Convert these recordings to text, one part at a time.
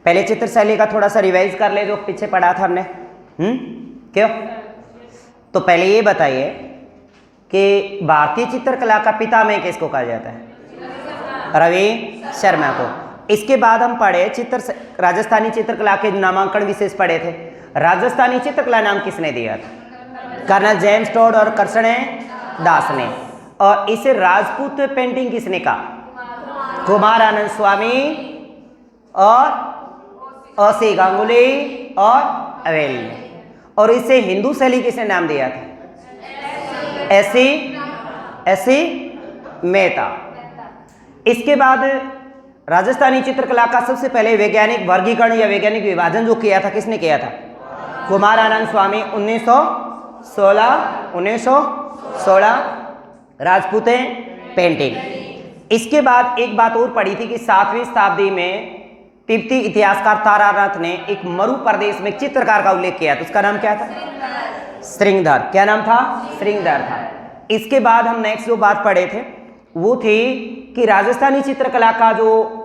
पहले चित्र शैली का थोड़ा सा रिवाइज कर ले जो पीछे पढ़ा था हमने। क्यों? तो पहले ये बताइए कि भारतीय चित्रकला का पिता में किसको कहा जाता है? रवि शर्मा को। इसके बाद हम पढ़े राजस्थानी चित्रकला के नामांकन विशेष पढ़े थे। राजस्थानी चित्रकला नाम किसने दिया था? कर्नल जेम्स टोड और कृष्ण दास ने। और इसे राजपूत पेंटिंग किसने कहा? कुमार आनंद स्वामी और ओसी गांगुली और अवेल ने। और इसे हिंदू शैली किसने नाम दिया था? एसी मेहता। इसके बाद राजस्थानी चित्रकला का सबसे पहले वैज्ञानिक वर्गीकरण या वैज्ञानिक विभाजन जो किया था किसने किया था? कुमार आनंद स्वामी 1916 राजपूते पेंटिंग। इसके बाद एक बात और पढ़ी थी कि 7वीं शताब्दी में तिब्बती इतिहासकार तारानाथ ने एक मरु प्रदेश में चित्रकार का उल्लेख किया था। उसका नाम क्या था? श्रृंगधर। क्या नाम था? श्रृंगधर था। इसके बाद हम नेक्स्ट जो बात पढ़े थे वो थी कि राजस्थानी चित्रकला का जो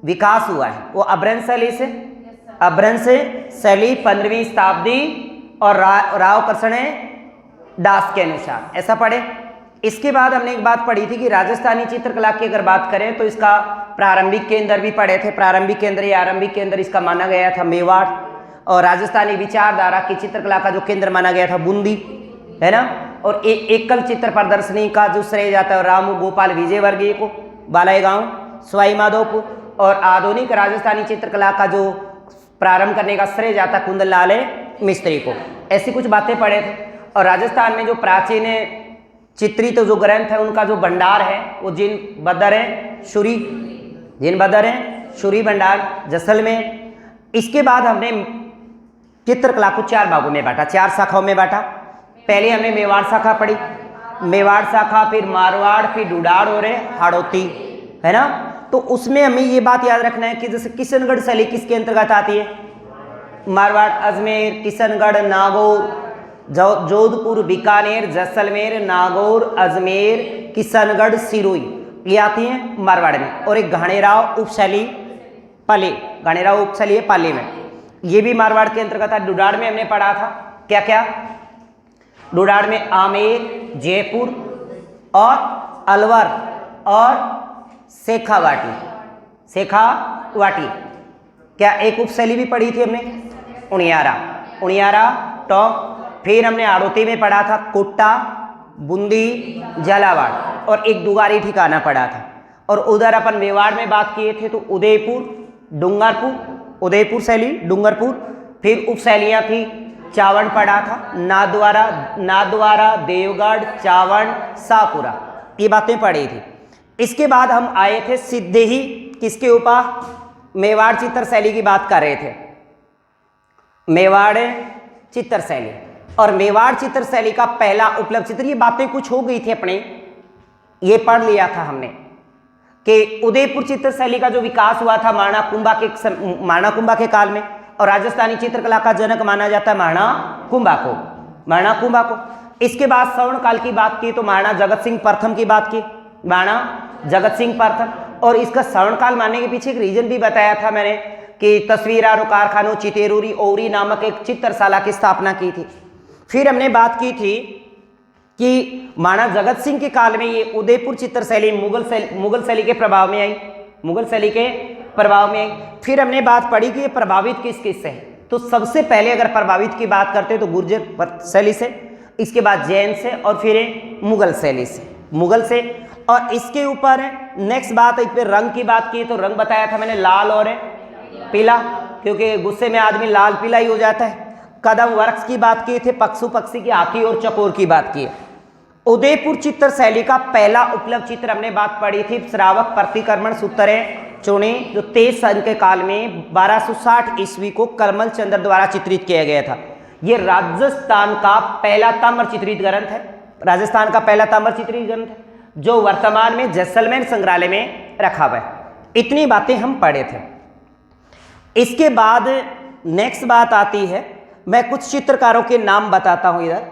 विकास हुआ है वो अभ्रंश शैली 15वीं शताब्दी और राव कृष्ण दास के अनुसार, ऐसा पढ़े। इसके बाद हमने एक बात पढ़ी थी कि राजस्थानी चित्रकला की अगर बात करें तो इसका प्रारंभिक केंद्र भी पढ़े थे। प्रारंभिक केंद्र या आरंभिक केंद्र इसका माना गया था मेवाड़, और राजस्थानी विचारधारा की चित्रकला का जो केंद्र माना गया था बूंदी, है ना। और एकल चित्र प्रदर्शनी का जो श्रेय जाता है राम गोपाल विजयवर्गीय को, बालाईगांव सवाई माधोपुर। और आधुनिक राजस्थानी चित्रकला का जो प्रारंभ करने का श्रेय जाता है कुंदन लाल मिस्त्री को। ऐसी कुछ बातें पढ़े थे। और राजस्थान में जो प्राचीन चित्रित जो ग्रंथ है उनका जो भंडार है वो जिन बदर है शुरी भंडार जैसलमेर। इसके बाद हमने चित्रकला को 4 भागों में बांटा, 4 शाखाओं में बांटा। पहले हमने मेवाड़ शाखा पढ़ी, मेवाड़ शाखा, फिर मारवाड़, फिर डुडाड़ और हाड़ौती, है ना। तो उसमें हमें ये बात याद रखना है कि जैसे किशनगढ़ शैली किसके अंतर्गत आती है? मारवाड़, अजमेर, किशनगढ़, नागौर, जोधपुर, बीकानेर, जैसलमेर, नागौर, अजमेर, किशनगढ़, सिरोही, ये आती हैं मारवाड़ में। और एक घाणेराव उपशैली पाली, घाणेराव उपशैली है पाली में, ये भी मारवाड़ के अंतर्गत है। डुडाड़ में हमने पढ़ा था क्या क्या? डुडाड़ में आमेर, जयपुर और अलवर और शेखावाटी क्या एक उपशैली भी पढ़ी थी हमने? उनियारा टॉप। फिर हमने आड़ोती में पढ़ा था कोट्टा, बूंदी, झालावाड़ और एक दुगारी ठिकाना पढ़ा था। और उधर अपन मेवाड़ में बात किए थे तो उदयपुर शैली डूंगरपुर। फिर उपशैलियाँ थी चावड़ पढ़ा था, नादवारा, देवगढ़, चावड़, शाहपुरा, ये बातें पढ़ी थी। इसके बाद हम आए थे सीधे ही किसके ऊपर? मेवाड़ चित्र शैली की बात कर रहे थे, मेवाड़ चित्र शैली। और मेवाड़ चित्र शैली का पहला उपलब्ध चित्र, ये बातें कुछ हो गई थी अपने, ये पढ़ लिया था हमने कि उदयपुर चित्र शैली का जो विकास हुआ था माणा कुंभा के काल में। और राजस्थानी चित्रकला का जनक माना जाता है माणा कुंभा को। इसके बाद स्वर्ण काल की बात की तो महाराणा जगत सिंह प्रथम की बात की, और इसका स्वर्ण काल मानने के पीछे एक रीजन भी बताया था मैंने कि तस्वीरार कारखानों चितेरूरी ओरी नामक एक चित्रशाला की स्थापना की थी। फिर हमने बात की थी कि महाराणा जगत सिंह के काल में ये उदयपुर चित्र शैली मुगल शैली के प्रभाव में आई, फिर हमने बात पढ़ी कि ये प्रभावित किस से है। तो सबसे पहले अगर प्रभावित की बात करते हैं तो गुर्जर शैली से, इसके बाद जैन से और फिर मुगल शैली से। और इसके ऊपर नेक्स्ट बात एक पे रंग की बात की तो रंग बताया था मैंने लाल और पीला, क्योंकि गुस्से में आदमी लाल पीला ही हो जाता है। कदम वृक्ष की बात की थी, पक्षु पक्षी की, हाथी और चकोर की बात की। उदयपुर चित्र शैली का पहला उपलब्ध चित्र हमने बात पढ़ी थी श्रावक प्रतिक्रमण सूत्र चुने, जो 23 सन के काल में 1260 ईस्वी को करमल चंद्र द्वारा चित्रित किया गया था। यह राजस्थान का पहला ताम्र चित्रित ग्रंथ है, जो वर्तमान में जैसलमेर संग्रहालय में रखा हुआ है। इतनी बातें हम पढ़े थे। इसके बाद नेक्स्ट बात आती है, मैं कुछ चित्रकारों के नाम बताता हूं इधर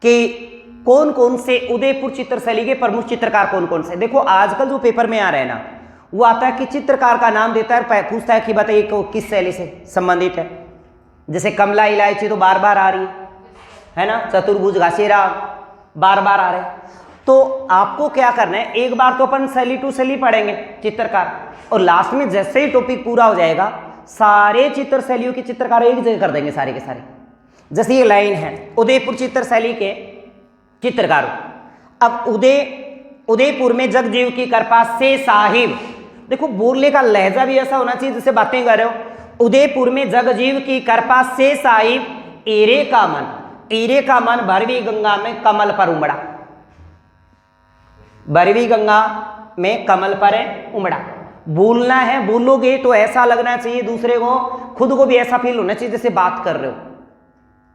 कि कौन कौन से उदयपुर चित्र शैली के प्रमुख चित्रकार कौन कौन से। देखो आजकल जो पेपर में आ रहे हैं ना, वो आता है कि चित्रकार का नाम देता है, पूछता है कि बताइए किस शैली से संबंधित है। जैसे कमला इलायची तो बार बार आ रही है ना, चतुर्भुज घासेरा बार बार आ रहे हैं। तो आपको क्या करना है, एक बार तो अपन शैली टू शैली पढ़ेंगे चित्रकार, और लास्ट में जैसे ही टॉपिक पूरा हो जाएगा सारे चित्र शैलियों के चित्रकार एक जगह कर देंगे सारे के सारे। जैसे ये लाइन है उदयपुर चित्र शैली के चित्रकार। अब उदयपुर में जगजीव की कृपा से साहिब, देखो बोलने का लहजा भी ऐसा होना चाहिए जैसे बातें कर रहे हो। उदयपुर में जगजीव की कृपा से साहिब एरे का मन भरवी गंगा में कमल पर उमड़ा। भरवी गंगा में कमल पर उमड़ा। बोलना है, बोलोगे तो ऐसा लगना चाहिए दूसरे को, खुद को भी ऐसा फील होना चाहिए जैसे बात कर रहे हो।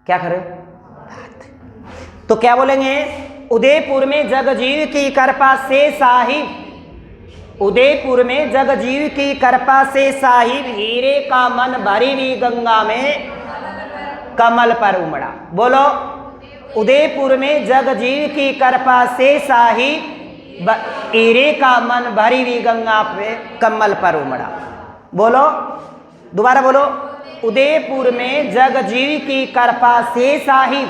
क्या कर रहे हो? बात। तो क्या बोलेंगे? उदयपुर में जगजीव की कृपा से साहिब, उदयपुर में जगजीव की कृपा से साहिब हीरे का मन भरी हुई गंगा में कमल पर उमड़ा। बोलो, उदयपुर में जगजीव की कृपा से साहिब हीरे का मन भरी हुई गंगा पे कमल पर उमड़ा। बोलो, दोबारा बोलो, उदयपुर में जगजीव की कृपा से साहिब।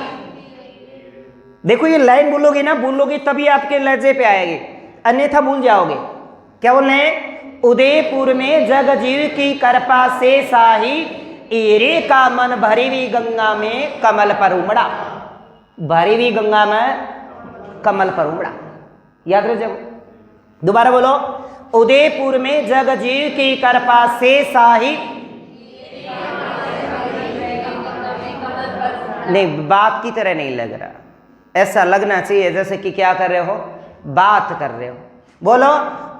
देखो ये लाइन बोलोगे ना, बोलोगे तभी आपके लहजे पे आएगी, अन्यथा भूल जाओगे। क्या बोल रहे हैं? उदयपुर में जगजीव की कृपा से साहिब हीरे का मन भरी हुई गंगा में कमल पर उमड़ा। भरी हुई गंगा में कमल पर उमड़ा, याद रहे जब। दोबारा बोलो, उदयपुर में जगजीव की कृपा से साहिब, नहीं बात की तरह नहीं लग रहा, ऐसा लगना चाहिए जैसे कि क्या कर रहे हो, बात कर रहे हो। बोलो,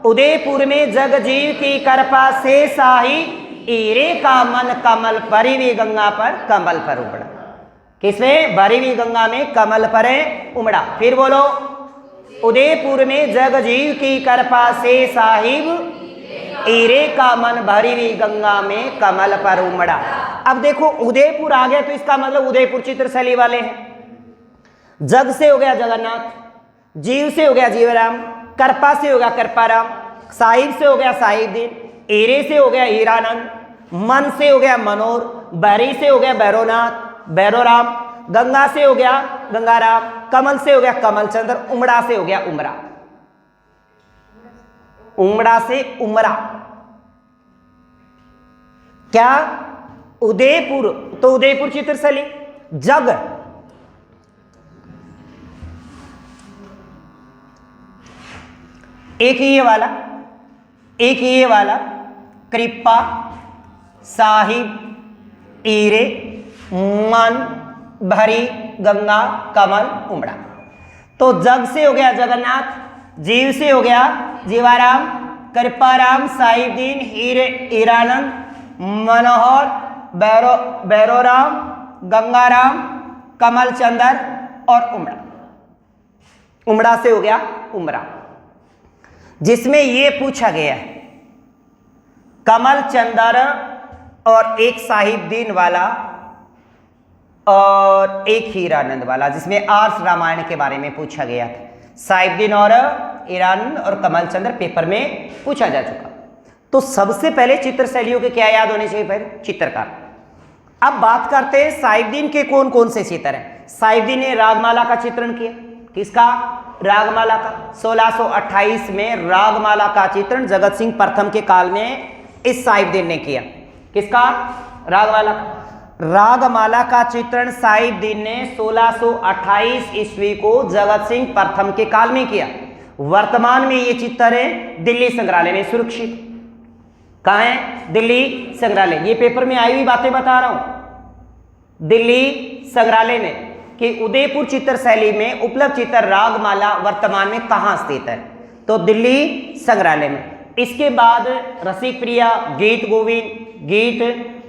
उदयपुर में जगजीव की कृपा से साहिब हीरे का मन कमल भरी हुई गंगा पर कमल पर उमड़ा। किसमें? भरी हुई गंगा में कमल पर उमड़ा। फिर बोलो, उदयपुर में जगजीव की कृपा से साहिब हीरे का मन भरी हुई गंगा में कमल पर उमड़ा। अब देखो उदयपुर आ गया तो इसका मतलब उदयपुर चित्रशैली वाले हैं। जग से हो गया जगन्नाथ, जीव से हो गया जीवराम, कृपा से हो गया कृपाराम, साहिब से हो गया साहिबदीन, हीरे से हो गया हीरानंद, मन से हो गया मनोहर, भरी से हो गया भैरवनाथ भैरवराम, गंगा से हो गया गंगाराम, कमल से हो गया कमलचंद्र, उमड़ा से हो गया उमरा। उमड़ा से उमरा क्या? उदयपुर, तो उदयपुर चित्रशैली। जग, एक ये वाला, एक ये वाला, कृपा, साहिब, हीरे, मन, भरी, गंगा, कमल, उमड़ा। तो जग से हो गया जगन्नाथ, जीव से हो गया जीवाराम, कृपाराम, साहिबदीन, हीरानंद, मनोहर, भैरवराम, गंगाराम, कमलचंद्र और उमड़ा। उमड़ा से हो गया उमरा, जिसमें ये पूछा गया है कमलचंद्र और एक साहिबदीन वाला और एक हीरानंद वाला, जिसमें आर्ष रामायण के बारे में पूछा गया था। साहिबदीन और हीरानंद और कमलचंद्र पेपर में पूछा जा चुका। तो सबसे पहले चित्र शैलियों के क्या याद होने चाहिए? पहले चित्रकार। अब बात करते हैं साहिबदीन के कौन कौन से चित्र हैं। साहिबदीन ने रागमाला का चित्रण किया। किसका? रागमाला का। 1628 में रागमाला का चित्रण जगत सिंह प्रथम के काल में इस साहिबदीन ने किया। किसका? रागमाला का। रागमाला का चित्रण साहिबदीन ने 1628 ईस्वी को जगत सिंह प्रथम के काल में किया। वर्तमान में ये चित्र है दिल्ली संग्रहालय में सुरक्षित। कहाँ है? दिल्ली संग्रहालय। ये पेपर में आई हुई बातें बता रहा हूं। दिल्ली संग्रहालय में कि उदयपुर चित्र शैली में उपलब्ध चित्र रागमाला वर्तमान में कहाँ स्थित है? तो दिल्ली संग्रहालय में। इसके बाद रसिक प्रिया, गीत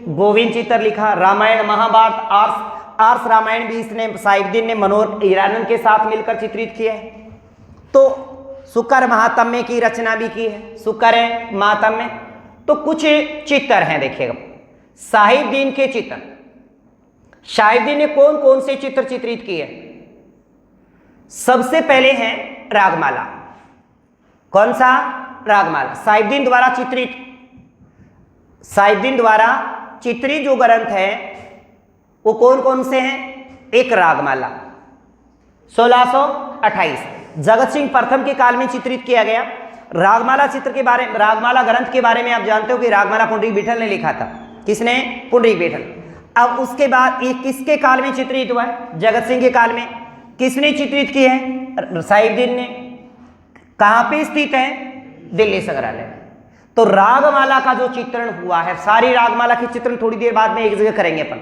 गोविंद चित्र लिखा। रामायण महाभारत आर्ष रामायण भी इसने साहिबदीन ने मनोहर हीरानंद के साथ मिलकर चित्रित किया है। तो शुकर महात्म्य की रचना भी की है। शुकर है महात्म्य। तो कुछ चित्र हैं, देखिएगा साहिबदीन के चित्र। साहिबदीन ने कौन कौन से चित्र चित्रित किए? सबसे पहले है रागमाला। कौन सा? रागमाला। साहिबदीन द्वारा चित्रित जो ग्रंथ है वो कौन कौन से हैं? एक रागमाला 1628 जगत सिंह प्रथम के काल में चित्रित किया गया। रागमाला ग्रंथ के बारे में आप जानते हो कि रागमाला पुंडरीक विठल ने लिखा था। किसने? पुंडरीक विठल। अब उसके बाद ये किसके काल में चित्रित हुआ है? जगत सिंह के काल में। किसने चित्रित किए हैं? साहिबदीन ने। कहां पे स्थित है? दिल्ली संग्रहालय में। तो रागमाला का जो चित्रण हुआ है, सारी रागमाला की चित्रण थोड़ी देर बाद में एक जगह करेंगे अपन।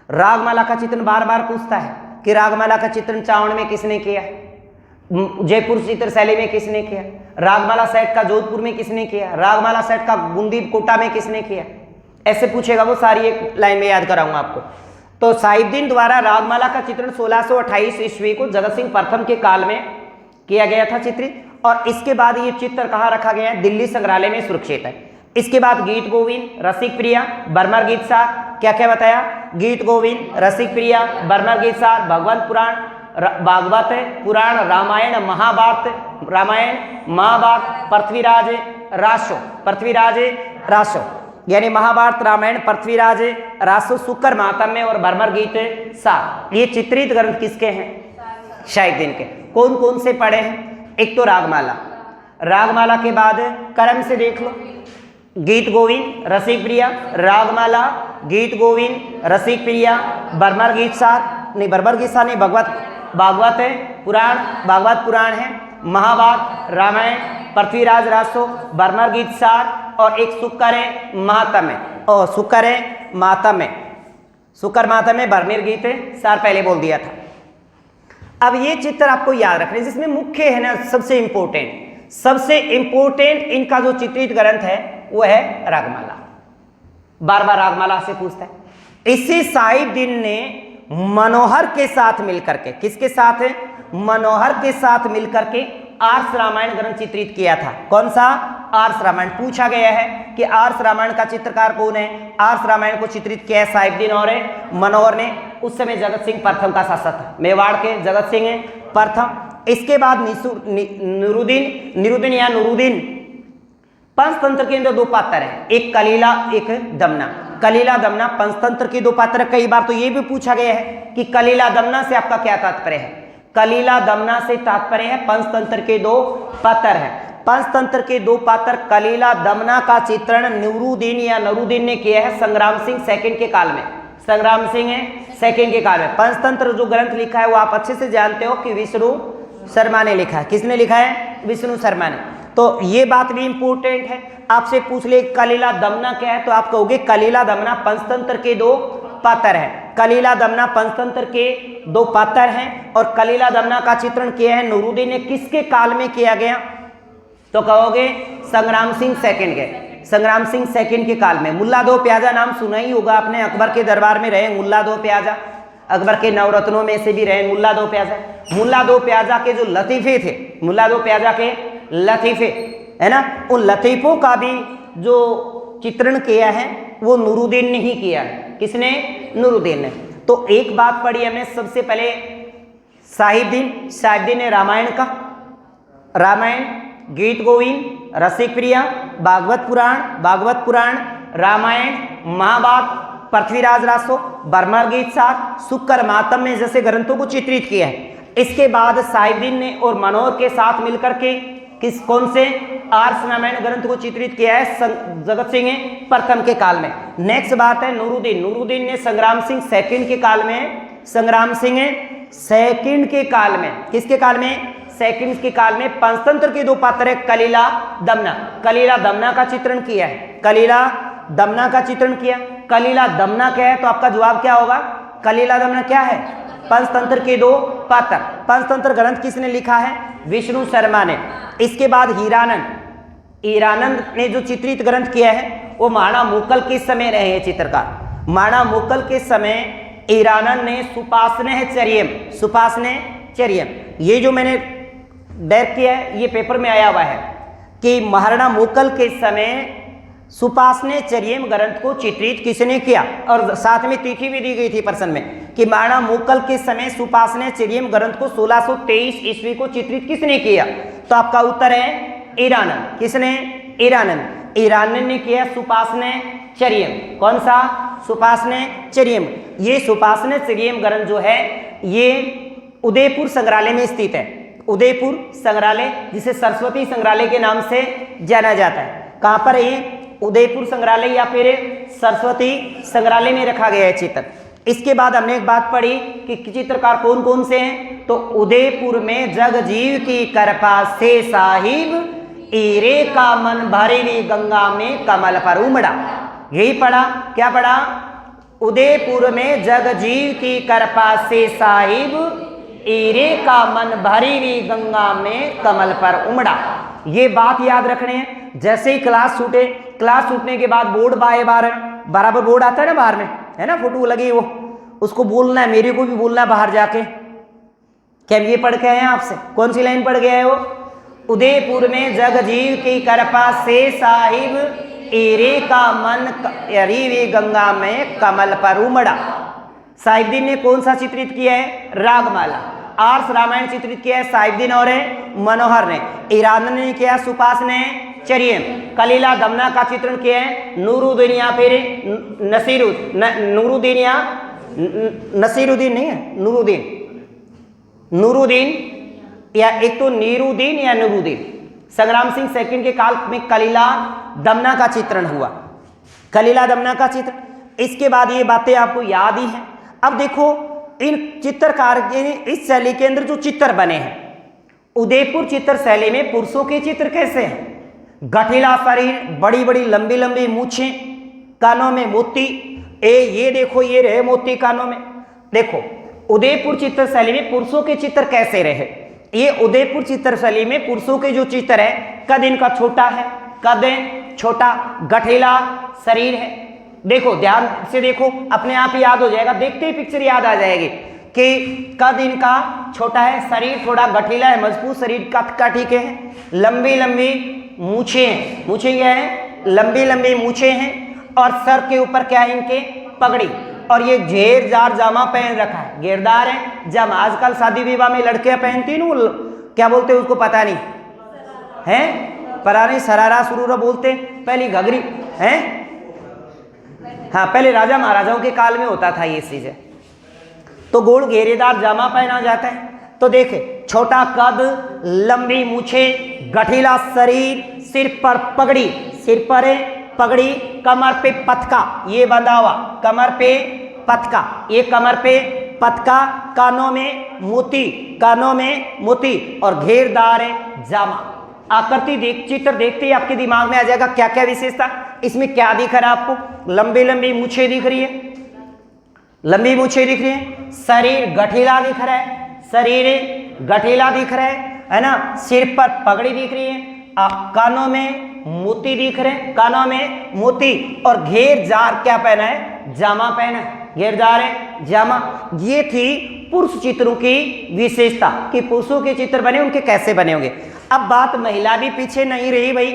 रागमाला का चित्रण बार बार पूछता है कि रागमाला का चित्रण चावड़ में किसने किया है, जयपुर चित्रशैली में किसने किया, रागमाला सेट का जोधपुर में किसने किया, रागमाला सेट का बूंदी कोटा में किसने किया, ऐसे पूछेगा। वो सारी एक लाइन में याद कराऊंगा आपको। तो साहिबदीन द्वारा रागमाला का चित्रण 1628 ईस्वी को जगत सिंह प्रथम के काल में किया गया था चित्रित, और इसके बाद ये चित्र कहाँ रखा गया है? दिल्ली संग्रहालय में सुरक्षित है। इसके बाद गीत गोविंद, रसिक प्रिया, बर्मर गीत सार, क्या क्या बताया? गीत गोविंद, रसिक प्रिया, बर्मर गीत सार, भगवंत पुराण, भागवत पुराण, रामायण महाभारत, पृथ्वीराज राशो यानी महाभारत, रामायण, पृथ्वीराज राशो, शुक्र मातम्य और बर्मर गीत सार। ये चित्रित ग्रंथ किसके हैं? साहिबदीन के। कौन कौन से पढ़े हैं? एक तो रागमाला के बाद क्रम से देख लो, गीत गोविंद, रसिक प्रिया, रागमाला, गीत गोविंद, रसिक प्रिया, बर्मर गीत सार नहीं, भागवत पुराण है, महाभारत, रामायण, पृथ्वीराज रासो, बर्मर गीत सार, और एक शुक्र मातम्य, बर्मर गीत सार पहले बोल दिया था। अब ये चित्र आपको याद रखने, जिसमें मुख्य है ना सबसे इंपॉर्टेंट इनका जो चित्रित ग्रंथ है वो है रागमाला। बार बार रागमाला से पूछता है। इसी साहिबदीन ने मनोहर के साथ मिलकर के, किसके साथ है? मनोहर के साथ मिलकर के आर्ष रामायण ग्रंथ चित्रित किया था। कौन सा? आर्ष रामायण। पूछा गया है कि आर्ष रामायण का चित्रकार कौन है? आर्ष रामायण को चित्रित किया है साहिबदीन और मनोहर ने। उस समय जगत सिंह प्रथम का शासक था, मेवाड़ के जगत सिंह प्रथम। इसके बाद नुरुद्दीन पंचतंत्र के अंदर दो पात्र हैं, एक कलीला एक दमना। कलीला दमना पंचतंत्र के दो पात्र। कई बार तो ये भी पूछा गया है कि कलीला दमना से आपका क्या तात्पर्य है? कलीला दमना से तात्पर्य है पंचतंत्र के दो पात्र हैं। पंचतंत्र के दो पात्र कलीला दमना का चित्रण नूरुद्दीन ने किया है संग्राम सिंह सेकंड के काल में। पंचतंत्र जो ग्रंथ लिखा है वो आप अच्छे से जानते हो कि विष्णु शर्मा ने लिखा है। किसने लिखा है? विष्णु शर्मा ने। तो ये बात भी इंपॉर्टेंट है। आपसे पूछ ले कलीला दमना क्या है, तो आप कहोगे कलीला दमना पंचतंत्र के दो पात्र हैं। कलीला दमना पंचतंत्र के दो पात्र हैं, और कलीला दमना का चित्रण किया है नूरुद्दीन ने। किसके काल में किया गया? तो कहोगे संग्राम सिंह सेकंड के काल में। मुल्ला दो प्याजा नाम सुना ही होगा आपने। अकबर के दरबार में रहे मुल्ला दो प्याजा, अकबर के नवरत्नों में से भी रहे मुल्ला दो प्याजा। मुल्ला दो प्याजा के जो लतीफे थे, मुल्ला दो प्याजा के लतीफे है ना, उन लतीफों का भी जो चित्रण किया है वो नूरुद्दीन ने ही किया है। किसने? नूरुद्दीन ने। तो एक बात पढ़ी हमने सबसे पहले, साहिबदीन ने रामायण, गीत गोविंद, रसिक प्रिया, भागवत पुराण, रामायण, महाभारत, पृथ्वीराज रासो, बर्मर गीत सार, शुक्र मातम्य जैसे ग्रंथों को चित्रित किया है। इसके बाद साहिबदीन ने और मनोहर के साथ मिलकर के कौन से? आर्ष रामायण ग्रंथ को चित्रित किया है जगत सिंह प्रथम के काल में। नेक्स्ट बात है नूरुद्दीन ने संग्राम सिंह सेकंड के काल में, किसके काल में? सेकंड के काल में पंचतंत्र के दो पात्र है कलीला दमना का चित्रण किया है। कलीला दमना क्या है? तो आपका जवाब क्या होगा? कलीला दमना क्या है? पंचतंत्र के दो पात्र। पंचतंत्र ग्रंथ किसने लिखा है? विष्णु शर्मा ने। इसके बाद हीरानंद ने जो चित्रित ग्रंथ किया है वो माणा मुकल के समय रहे हैं चित्रकार। माणा मुकल के समय हीरानंद ने सुपासने चरियम, ये जो मैंने डायरेक्ट किया है ये पेपर में आया हुआ है कि महाराणा मुकल के समय सुपासने चरियम ग्रंथ को चित्रित किसने किया, और साथ में तिथि भी दी गई थी प्रश्न में कि महाराणा मुकल के समय सुपासने चरियम ग्रंथ को 1623 ईस्वी को चित्रित किसने किया। तो आपका उत्तर है ईरानन। किसने? ईरानन। ईरानन ने किया सुपार्श्वचर्यम। कौन सा? सुपार्श्वचर्यम। ये सुपार्श्वचर्यम ग्रंथ जो है ये उदयपुर संग्रहालय में स्थित है। उदयपुर संग्रहालय, जिसे सरस्वती संग्रहालय के नाम से जाना जाता है। कहाँ पर है ये? उदयपुर संग्रहालय या फिर सरस्वती संग्रहालय में रखा गया है चित्र। इसके बाद हमने एक बात पढ़ी कि चित्रकार कौन कौन से हैं, तो उदयपुर में जगजीव की कृपा से साहिब ईरे का मन भरेली गंगा में कमल पर उमड़ा। यही पढ़ा। क्या पढ़ा? उदयपुर में जगजीव की कृपा से साहिब ईरे का मन भरेली गंगा में कमल पर उमड़ा। ये बात याद रखने हैं। जैसे ही क्लास छूटे, क्लास छूटने के बाद बोर्ड बाय बार बराबर बोर्ड आता है ना बाहर में, है ना, फोटो लगी वो, उसको बोलना है, मेरे को भी बोलना है बाहर जाके। क्या ये पढ़ के आए हैं आपसे? कौन सी लाइन पढ़ गया है वो? उदयपुर में जगजीव की कृपा से साहिब ईरे का मन रीवी गंगा में कमल पर उमड़ा। साहिबदीन ने कौन सा चित्रित किया है? रागमाला। आर्ष रामायण चित्रित किया है साहिबदीन और मनोहर ने। ईरानन ने किया सुपार्श्वचर्यम। कलीला दमना का चित्रण किया है नूरुद्दीन या फिर नूरुद्दीन या नसीरुद्दीन नहीं है, नूरुद्दीन या एक तो नीरुद्दीन या नूरुद्दीन। संग्राम सिंह सेकंड के काल में कलीला दमना का चित्रण हुआ, कलीला दमना का चित्र। इसके बाद ये बातें आपको याद ही हैं। अब देखो इन चित्रकार के इस शैली के अंदर जो चित्र बने हैं, उदयपुर चित्र शैली में पुरुषों के चित्र कैसे हैं? गठीला शरीर, बड़ी बड़ी लंबी लंबी मूछें, कानों में मोती। ये देखो, ये रहे मोती कानों में। देखो उदयपुर चित्र शैली में पुरुषों के चित्र कैसे रहे? ये उदयपुर चित्र शैली में पुरुषों के जो चित्र है, कद इनका छोटा है, कद छोटा, गठीला शरीर है। देखो ध्यान से देखो, अपने आप ही याद हो जाएगा, देखते ही पिक्चर याद आ जाएगी कि कद इनका छोटा है, शरीर थोड़ा गठीला है, मजबूत शरीर का ठीक है, लंबी लंबी मूछें हैं। मूछें क्या है? लंबी लंबी मूछें हैं। और सर के ऊपर क्या है इनके? पगड़ी। और ये घेरदार जामा पहन रखा है, घेरदार है जामा। आजकल शादी विवाह में लड़कियां पहनती ना, क्या बोलते हैं उसको पता नहीं है, पता नहीं, सरारा सुरूरा बोलते, पहली घघरी है। हाँ, पहले राजा महाराजाओं के काल में होता था ये चीजें। तो गोल घेरेदार जामा पहना जाता है। तो देखे, छोटा कद, लंबी मूछे, गठीला शरीर, सिर पर पगड़ी, सिर पर पगड़ी, कमर पे पतका, ये बंधा हुआ, कमर पे पतका, ये कमर पे पतका, कानों में मोती, कानों में मोती और घेरदार जामा। आकृति देख, चित्र देखते ही आपके दिमाग में आ जाएगा क्या क्या विशेषता। इसमें क्या दिख रहा है आपको? लंबी लंबी मूछें दिख रही है, लंबी मूछें दिख रही है, शरीर गठीला दिख रहा है, शरीर गठीला दिख रहा है ना, सिर पर पगड़ी दिख रही है, कानों में मोती दिख रहे हैं, कानों में मोती, और घेरदार क्या पहना है? जामा पहना है, घेरदार है जामा। ये थी पुरुष चित्रों की विशेषता कि पुरुषों के चित्र बने, उनके कैसे बने होंगे। अब बात महिला भी पीछे नहीं रही भाई।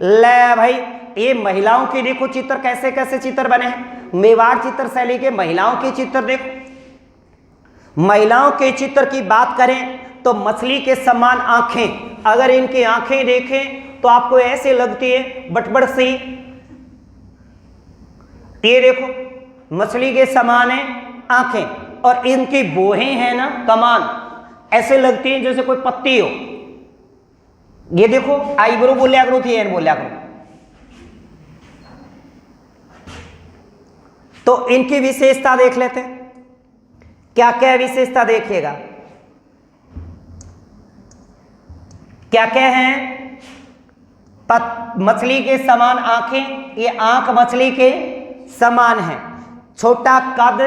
ले भाई, ये महिलाओं के देखो चित्र कैसे कैसे चित्र बने हैं। मेवाड़ चित्र शैली के महिलाओं के चित्र देखो। महिलाओं के चित्र की बात करें तो मछली के समान आंखें, अगर इनकी आंखें देखें तो आपको ऐसे लगती है बटबड़ सी। ये देखो मछली के समान है आंखें, और इनकी बोहें हैं ना कमान, ऐसे लगती हैं जैसे कोई पत्ती हो। ये देखो आईब्रो बोलिया करो थी, बोलिया करो। तो इनकी विशेषता देख लेते हैं, क्या क्या विशेषता देखिएगा, क्या क्या है। मछली के समान आंखें, ये आंख मछली के समान है। छोटा कद,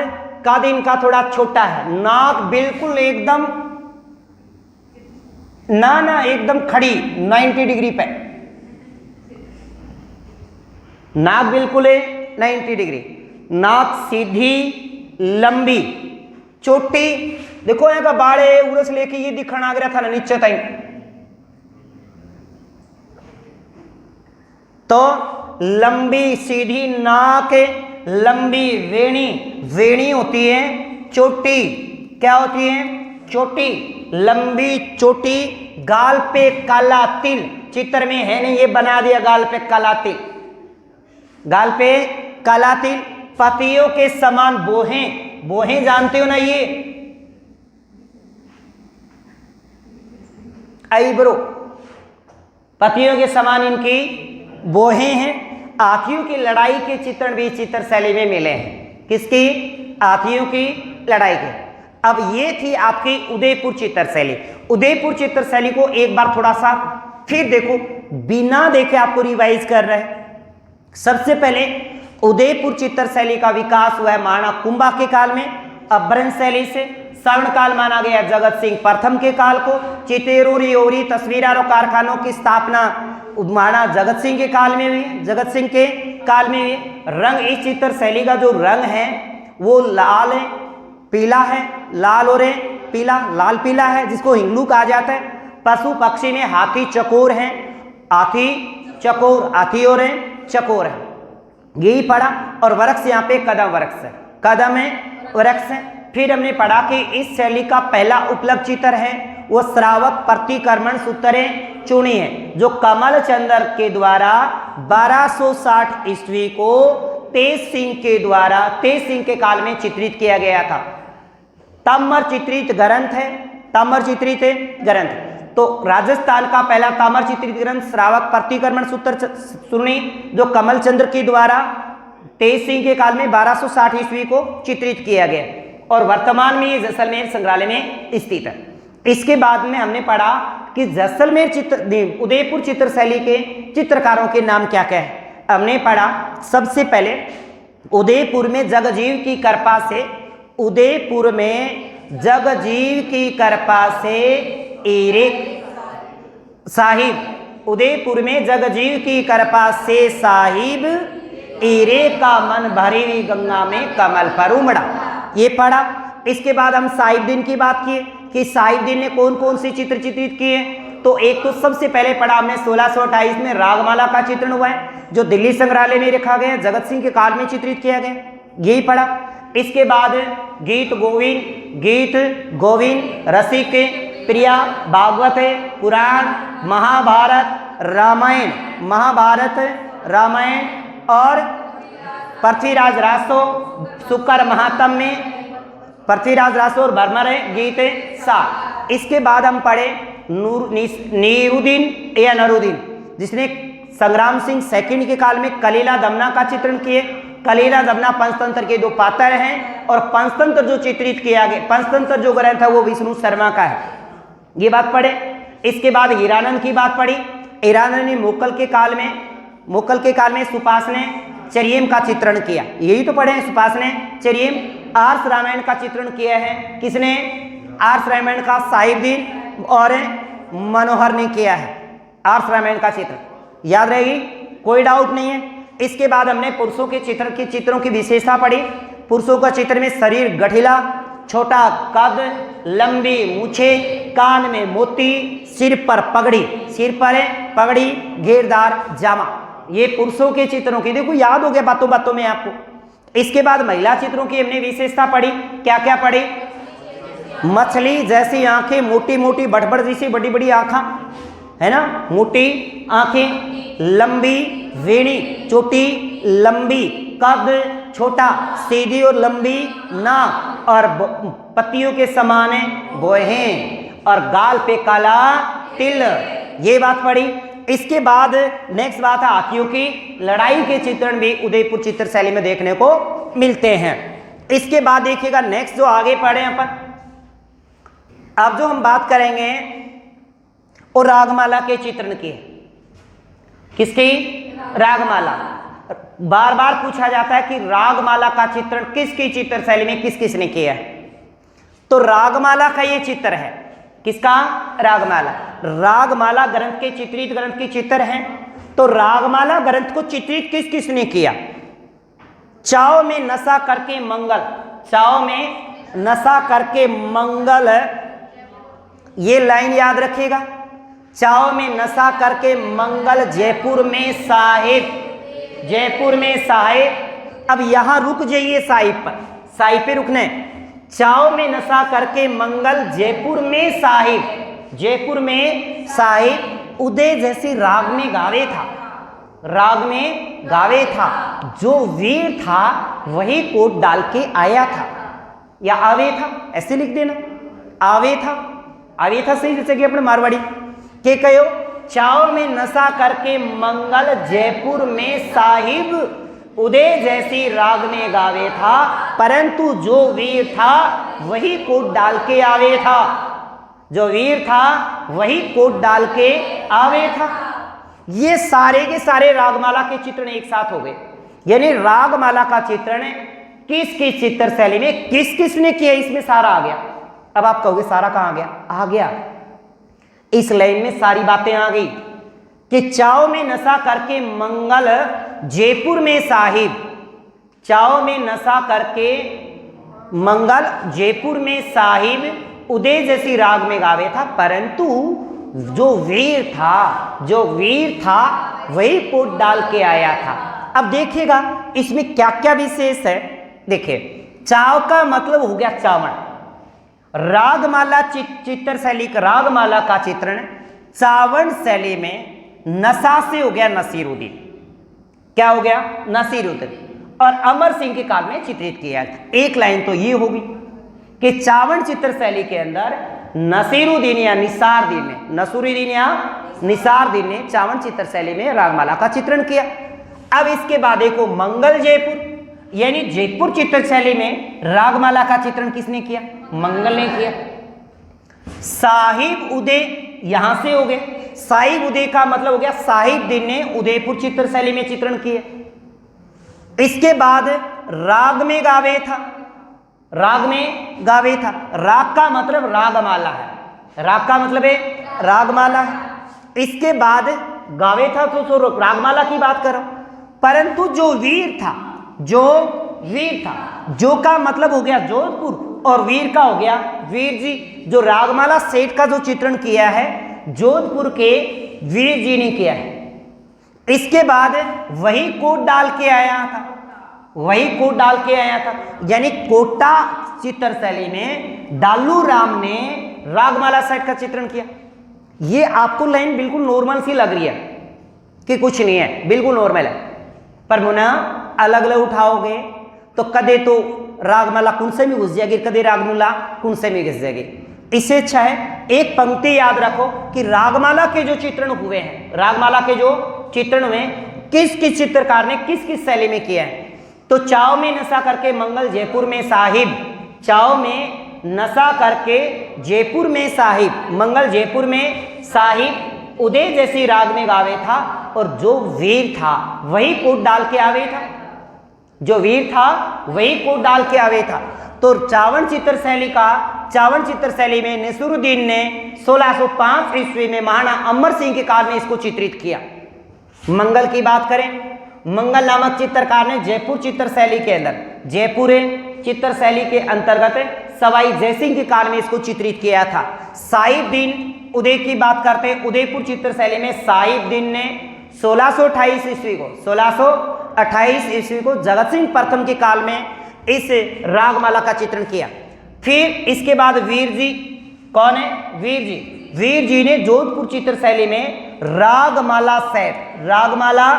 कद इनका थोड़ा छोटा है। नाक बिल्कुल एकदम ना एकदम खड़ी 90 डिग्री पे, नाक बिल्कुल 90 डिग्री, नाक सीधी लंबी, चोटी देखो यहाँ का बाड़े उड़स लेके ये दिखना आ गया था ना नीचे तक। तो लंबी सीधी नाक, लंबी वेणी, वेणी होती है चोटी, क्या होती है? चोटी, लंबी चोटी, गाल पे काला तिल, चित्र में है नहीं, ये बना दिया गाल पे काला तिल, गाल पे काला तिल, पतियों के समान बोहें, बोहें जानते हो ना, ये आईब्रो, पतियों के समान इनकी बोहें हैं। आंखियों की लड़ाई के चित्रण भी चित्र शैली में मिले हैं। किसकी? आंखियों की लड़ाई के। अब ये थी आपकी उदयपुर चित्र शैली। उदयपुर चित्र शैली को एक बार थोड़ा सा फिर देखो, बिना देखे आपको रिवाइज कर रहे हैं। सबसे पहले उदयपुर चित्र शैली का विकास हुआ है महाराणा कुंभा के काल में, अपभ्रंश शैली से। स्वर्ण काल माना गया जगत सिंह प्रथम के काल को। चितेरोरी तस्वीरों कारखानों की स्थापना महाराणा जगत सिंह के काल में हुई, जगत सिंह के काल में हुई। रंग, इस चित्र शैली का जो रंग है वो लाल है, पीला है, लाल और पीला, लाल पीला है, जिसको हिंगलू कहा जाता है। पशु पक्षी में हाथी चकोर हैं, हाथी चकोर, हाथी और चकोर है, यही पढ़ा। और वृक्ष यहाँ पे कदम वृक्ष है, कदम है, वृक्ष है। फिर हमने पढ़ा कि इस शैली का पहला उपलब्ध चित्र है वो श्रावक प्रतिक्रमण सूत्रे चूनी है, जो कमल चंद्र के द्वारा 1260 ईस्वी को तेज सिंह के द्वारा, तेज सिंह के काल में चित्रित किया गया था। ताम्र चित्रित ग्रंथ है, ताम्र चित्रित ग्रंथ। तो राजस्थान का पहला ताम्र चित्रित ग्रंथ श्रावक प्रतिक्रमण सूत्र सुनी, जो कमल चंद्र के द्वारा तेज सिंह के काल में 1260 ईस्वी को चित्रित किया गया और वर्तमान में ये जैसलमेर संग्रहालय में स्थित है। इसके बाद में हमने पढ़ा कि जैसलमेर उदयपुर चित्र शैली के चित्रकारों के नाम क्या क्या है। हमने पढ़ा सबसे पहले उदयपुर में जगजीव की कृपा से, उदयपुर में जगजीव की कृपा से ईरे साहिब, उदयपुर में जगजीव की कृपा से साहिब ईरे का मन भरी हुई गंगा में कमल पर उमड़ा, ये पढ़ा। इसके बाद हम साहिबदीन की बात किए कि साहिबदीन ने कौन कौन से चित्र चित्रित किए। तो एक तो सबसे पहले पढ़ा हमने 1628 में रागमाला का चित्रण हुआ है, जो दिल्ली संग्रहालय में रखा गया, जगत सिंह के काल में चित्रित किया गया, यही पढ़ा। इसके बाद गीत गोविंद, रसिक, प्रिया, भागवत, पुराण, महाभारत, रामायण और पृथ्वीराज रासो, शुक्र महात्म्य, पृथ्वीराज रासो और भरमर गीत सा। इसके बाद हम पढ़े नीरुद्दीन या नरुद्दीन, जिसने संग्राम सिंह सेकंड के काल में कलीला दमना का चित्रण किए। कलीला दमना पंचतंत्र के दो पात्र हैं और पंचतंत्र जो चित्रित किया गया, पंचतंत्र जो ग्रंथ है वो विष्णु शर्मा का है, ये बात पढ़े। इसके बाद हीरानंद की बात पढ़ी। हीरानंद ने मुगल के काल में सुपास ने चरियम का चित्रण किया, यही तो पढ़े हैं, सुपास ने चरियम। आर्ष रामायण का चित्रण किया है, किसने? आर्ष रामायण का साहिबदीन और मनोहर ने किया है, आर्ष रामायण का चित्र, याद रहेगी, कोई डाउट नहीं है। इसके बाद हमने पुरुषों के चित्रों की विशेषता पढ़ी। पुरुषों का चित्र में शरीर गठिला, छोटा कद, लंबी मूछे, कान में मोती, सिर पर पगड़ी, घेरदार जामा, ये पुरुषों के चित्रों की, देखो याद हो गया बातों बातों में आपको। इसके बाद महिला चित्रों की हमने विशेषता पढ़ी। क्या क्या पढ़ी? मछली जैसी आंखें, मोटी मोटी बड़बड़ जैसी बड़ी बड़ी आंखें, है ना, मोटी आंखें, लंबी वेणी, चोटी लंबी, कद छोटा, सीधी और लंबी नाक और पत्तियों के समान बोहें और गाल पे काला तिल, ये बात पढ़ी। इसके बाद नेक्स्ट बात है हाथियों की लड़ाई के चित्रण भी उदयपुर चित्र शैली में देखने को मिलते हैं। इसके बाद देखिएगा नेक्स्ट जो आगे पढ़े अपन, अब जो हम बात करेंगे वो रागमाला के चित्रण की। किसकी? रागमाला। बार बार पूछा जाता है कि रागमाला का चित्रण किसकी चित्र शैली में किस किसने किया है। तो रागमाला का ये चित्र है, किसका? रागमाला। रागमाला ग्रंथ के चित्रित ग्रंथ के चित्र हैं। तो रागमाला ग्रंथ को चित्रित किस किसने किया? चाव में नशा करके मंगल, चाव में नशा करके मंगल, ये लाइन याद रखिएगा, चाव में नशा करके मंगल, जयपुर में साहिब, जयपुर में साहिब। अब यहां रुक जाइए साहिब पर, साहिब पे रुकना है। चाव में नशा करके मंगल, जयपुर में साहिब, जयपुर में साहिब। उदय जैसी राग में गावे था, राग में गावे था, जो वीर था वही कोट डाल के आया था, या आवे था, ऐसे लिख देना, आवे था, आवे था सही, जैसे कि अपने मारवाड़ी के कहो चाव में नशा करके मंगल जयपुर में साहिब उदय जैसी राग में गावे था, परंतु जो वीर था वही कोट डाल के आवे था, जो वीर था वही कोट डाल के आवे था। ये सारे के सारे रागमाला के चित्रण एक साथ हो गए, यानी रागमाला का चित्रण किस किस चित्र शैली में किस किस ने किया, इसमें सारा आ गया। अब आप कहोगे सारा कहां आ गया? आ गया, इस लाइन में सारी बातें आ गई कि चाव में नशा करके मंगल जयपुर में साहिब, चाव में नशा करके मंगल जयपुर में साहिब उदय जैसी राग में गावे था, परंतु जो वीर था वही कोट डाल के आया था। अब देखिएगा इसमें क्या क्या विशेष है। देखिए, चाव का मतलब हो गया चावण, रागमाला चित्र शैली का रागमाला का चित्रण चावण शैली में नशा से हो गया नसीरुद्दीन, क्या हो गया? नसीरुद्दीन, और अमर सिंह के काल में चित्रित किया। एक लाइन तो ये होगी कि चावण चित्र शैली के अंदर नसीरुद्दीन या निसारुद्दीन ने, नसूरुद्दीन या निसारुद्दीन ने चावण चित्र शैली में रागमाला का चित्रण किया। अब इसके बाद देखो मंगल जयपुर, यानी जयपुर चित्र शैली में रागमाला का चित्रण किसने किया? मंगल ने किया। साहिब उदय यहां से हो गए, साहिब उदय का मतलब हो गया साहिब दिन ने उदयपुर चित्र शैली में चित्रण किए। इसके बाद राग में गावे था, राग में गावे था, राग का मतलब रागमाला है, राग का मतलब है रागमाला है। इसके बाद गावे था तो रागमाला की बात करो, परंतु जो वीर था, जो वीर था, जो का मतलब हो गया जोधपुर और वीर का हो गया वीर जी, जो रागमाला सेठ का जो चित्रण किया है जोधपुर के वीर जी ने किया है। इसके बाद वही कोट डाल के आया था, वही कोट डाल के आया था, यानी कोटा चित्र शैली में डालू राम ने रागमाला सेठ का चित्रण किया। ये आपको लाइन बिल्कुल नॉर्मल सी लग रही है कि कुछ नहीं है, बिल्कुल नॉर्मल है, पर मुना अलग अलग उठाओगे तो कदे तो रागमाला कुंसे में घुस जाएगी, कदे रागमाला कुंसे में घुस जाएगी। इससे अच्छा है एक पंक्ति याद रखो कि रागमाला के जो चित्रण हुए हैं, रागमाला के जो चित्रण हुए किस किस चित्रकार ने किस किस शैली में किया है। तो चाव में नशा करके मंगल जयपुर में साहिब, चाव में नशा करके जयपुर में साहिब, मंगल जयपुर में साहिब उदय जैसी राग में गावे था, और जो वीर था वही कोट डाल के आवे था, जो वीर था वही कोट डाल के आवे था। तो चावण चित्र शैली का, चावण चित्र शैली में नसीरुद्दीन ने 1605 ईस्वी में महाराणा अमर सिंह के काल में इसको चित्रित किया। मंगल की बात करें, मंगल नामक चित्रकार ने जयपुर चित्र शैली के अंदर, जयपुर चित्र शैली के अंतर्गत सवाई जयसिंह के काल में इसको चित्रित किया था। साहिब दिन उदय की बात करते हैं, उदयपुर चित्र शैली में साहिब दिन ने 1628 ईस्वी को, 1628 ईस्वी को जगत सिंह प्रथम के काल में इस रागमाला का चित्रण किया। फिर इसके बाद वीर जी, कौन है? वीर जी, वीर जी ने जोधपुर चित्र शैली में Ragamala set, Ragamala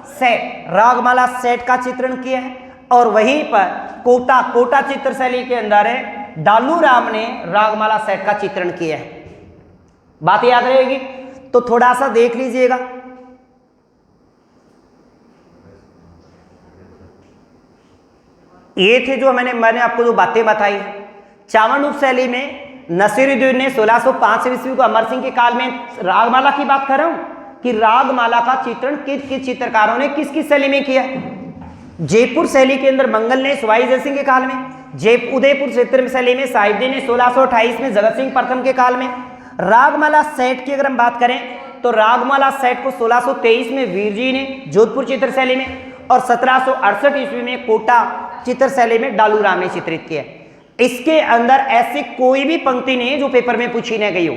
set, Ragamala set का चित्रण किया है। और वहीं पर कोटा, कोटा चित्र शैली के अंदर है डालू राम ने रागमाला सेट का चित्रण किया है। बात याद रहेगी तो थोड़ा सा देख लीजिएगा। ये थे जो मैंने आपको जो बातें बताई। चावण उप शैली में नसीरुद्दीन ने 1605 ईस्वी को अमर सिंह के काल में, रागमाला की बात कर रहा हूं कि रागमाला का चित्रण किस किस चित्रकारों ने किस किस शैली में किया। जयपुर शैली के अंदर मंगल ने सवाई जयसिंह के काल में, उदयपुर चित्र शैली में साहिबदीन ने 1628 में जगत सिंह प्रथम के काल में। रागमाला सेट की अगर हम बात करें तो रागमाला सेट को 1623 में वीर जी ने जोधपुर चित्र शैली में, और 1768 ईस्वी में कोटा चित्र शैली में डालू राम ने चित्रित किया। इसके अंदर ऐसी कोई भी पंक्ति नहीं है जो पेपर में पूछी न गई हो।